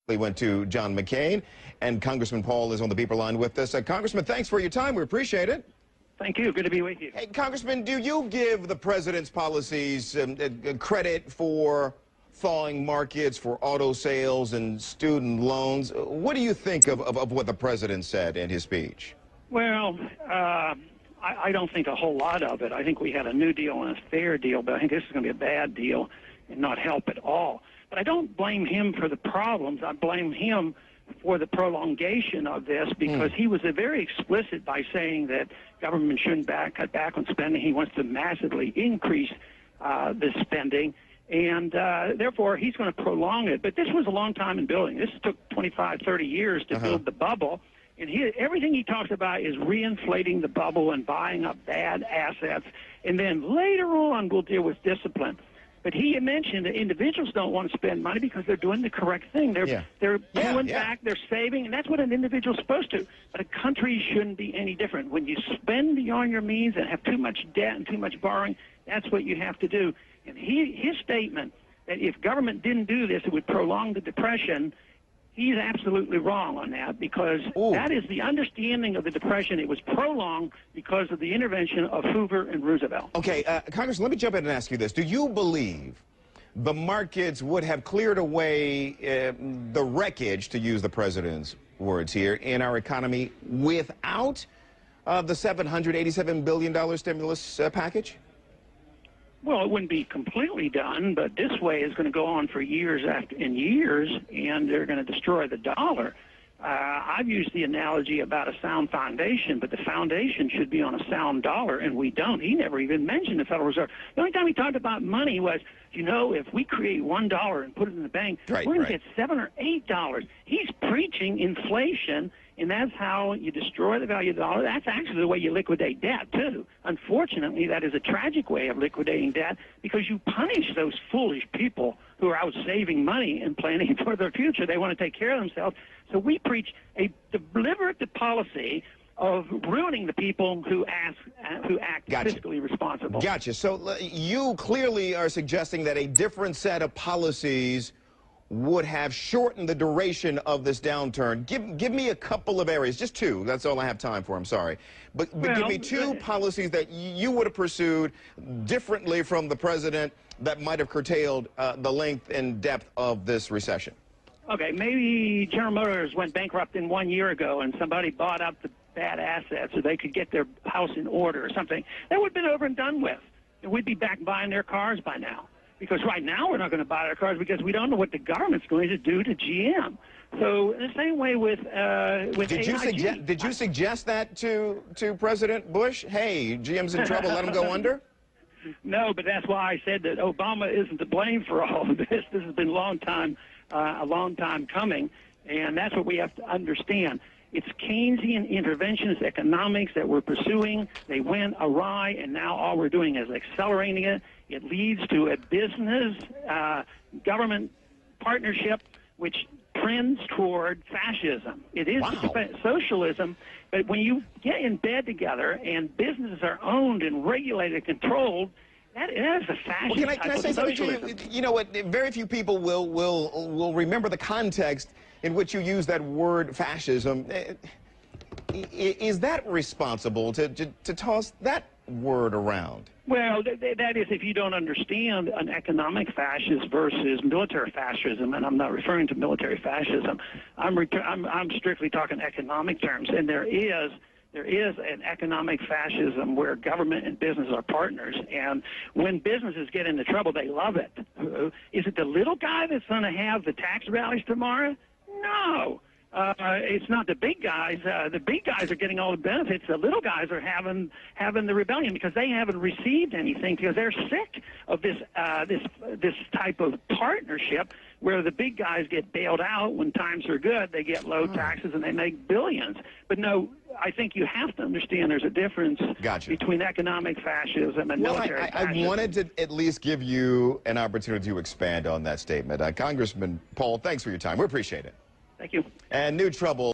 We went to John McCain, and Congressman Paul is on the beeper line with us. Congressman, thanks for your time. We appreciate it. Thank you. Good to be with you. Hey, Congressman, do you give the president's policies credit for thawing markets for auto sales and student loans? What do you think of what the president said in his speech? Well, I don't think a whole lot of it. I think we had a New Deal and a fair deal, but I think this is going to be a bad deal and not help at all. But I don't blame him for the problems. I blame him for the prolongation of this because he was very explicit by saying that government shouldn't cut back on spending. He wants to massively increase the spending, and therefore he's going to prolong it. But this was a long time in building. This took 25, 30 years to build the bubble. And everything he talks about is reinflating the bubble and buying up bad assets. And then later on, we'll deal with discipline. But he mentioned that individuals don't want to spend money because they're doing the correct thing. They're pulling back, they're saving, and that's what an individual's supposed to. But a country shouldn't be any different. When you spend beyond your means and have too much debt and too much borrowing, that's what you have to do. And his statement that if government didn't do this, it would prolong the Depression, he's absolutely wrong on that because that is the understanding of the Depression. It was prolonged because of the intervention of Hoover and Roosevelt. Okay, Congressman, let me jump in and ask you this. Do you believe the markets would have cleared away the wreckage, to use the president's words here, in our economy without the $787 billion stimulus package? Well, it wouldn't be completely done, but this way is going to go on for years and years, and they're going to destroy the dollar. I've used the analogy about a sound foundation, but the foundation should be on a sound dollar, and we don't. He never even mentioned the Federal Reserve. The only time he talked about money was, if we create $1 and put it in the bank, we're going to get $7 or $8. He's preaching inflation, and that's how you destroy the value of the dollar. That's actually the way you liquidate debt, too. Unfortunately, that is a tragic way of liquidating debt because you punish those foolish people who are out saving money and planning for their future. They want to take care of themselves. So we preach a deliberate policy of ruining the people who act fiscally responsible. Gotcha. So you clearly are suggesting that a different set of policies would have shortened the duration of this downturn. Give me a couple of areas, just two. That's all I have time for. I'm sorry. But give me two policies that you would have pursued differently from the president that might have curtailed the length and depth of this recession. Okay, maybe General Motors went bankrupt 1 year ago and somebody bought up the bad assets so they could get their house in order or something. That would have been over and done with. And we'd be back buying their cars by now. Because right now we're not going to buy their cars because we don't know what the government's going to do to GM. So the same way with AIG. Did you suggest that to President Bush? Hey, GM's in trouble, let him go under? No, but that's why I said that Obama isn't to blame for all of this. This has been a long time coming, and that's what we have to understand. It's Keynesian interventionist economics that we're pursuing. They went awry, and now all we're doing is accelerating it. It leads to a business-government partnership which trends toward fascism. It is socialism, but when you get in bed together and businesses are owned and regulated and controlled, that is a fascist can I say something to you? You know what? Very few people will remember the context in which you use that word fascism. Is that responsible to toss that word around? Well, that is if you don't understand an economic fascist versus military fascism, and I'm not referring to military fascism. I'm strictly talking economic terms, and there is an economic fascism where government and business are partners, and when businesses get into trouble, they love it. Is it the little guy that's going to have the tax rallies tomorrow? No. It's not the big guys. The big guys are getting all the benefits. The little guys are having the rebellion because they haven't received anything because they're sick of this type of partnership where the big guys get bailed out when times are good. They get low taxes and they make billions. But no, I think you have to understand there's a difference between economic fascism and military fascism. I wanted to at least give you an opportunity to expand on that statement. Congressman Paul, thanks for your time. We appreciate it. Thank you. And new trouble.